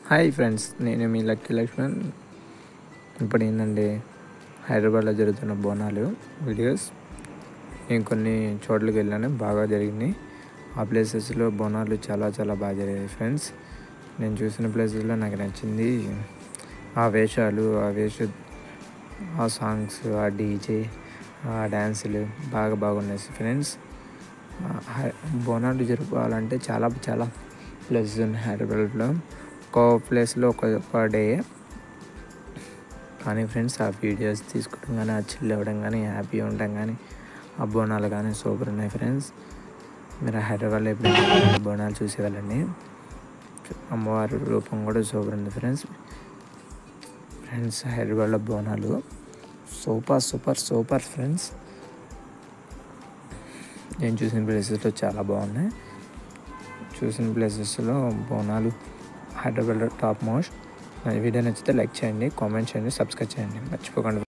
Hi friends, నేను మీ lucky Laxman. ఇప్పుడు ఏంటంటే హైదరాబాద్లో జరుగుతున్న బోనాలు వీడియోస్. నేను కొన్ని చోట్లకి వెళ్ళాను, బాగా జరిగింది. ఆ ప్లేసెస్లో బోనాలు చాలా చాలా బాగా జరిగాయి ఫ్రెండ్స్. నేను చూసిన ప్లేసెస్లో నాకు నచ్చింది ఆ వేషాలు, ఆ సాంగ్స్, ఆ డీజే, ఆ డ్యాన్సులు బాగున్నాయి ఫ్రెండ్స్. బోనాలు జరుపుకోవాలంటే చాలా చాలా ప్లేసెస్ ఉన్నాయి హైదరాబాద్లో. ఒక ప్లేస్లో ఒక డే, కానీ ఫ్రెండ్స్ ఆ వీడియోస్ తీసుకోవడం కానీ, ఆ చిల్ అవ్వడం కానీ, హ్యాపీగా ఉండడం కానీ, ఆ బోనాలు కానీ సూపర్ ఉన్నాయి ఫ్రెండ్స్. మీరు హైదరాబాద్లో ఎప్పుడైనా బోనాలు చూసేవాళ్ళండి. అమ్మవారి రూపం కూడా సూపర్ ఉంది ఫ్రెండ్స్. హైదరాబాద్లో బోనాలు సూపర్ ఫ్రెండ్స్. నేను చూసిన ప్లేసెస్లో చాలా బాగున్నాయి. చూసిన ప్లేసెస్లో బోనాలు హైదరాబాద్లో టాప్ మోస్ట్. ఈ వీడియో నచ్చితే లైక్ చేయండి, కామెంట్ చేయండి, సబ్స్క్రైబ్ చేయండి, మర్చిపోకండి.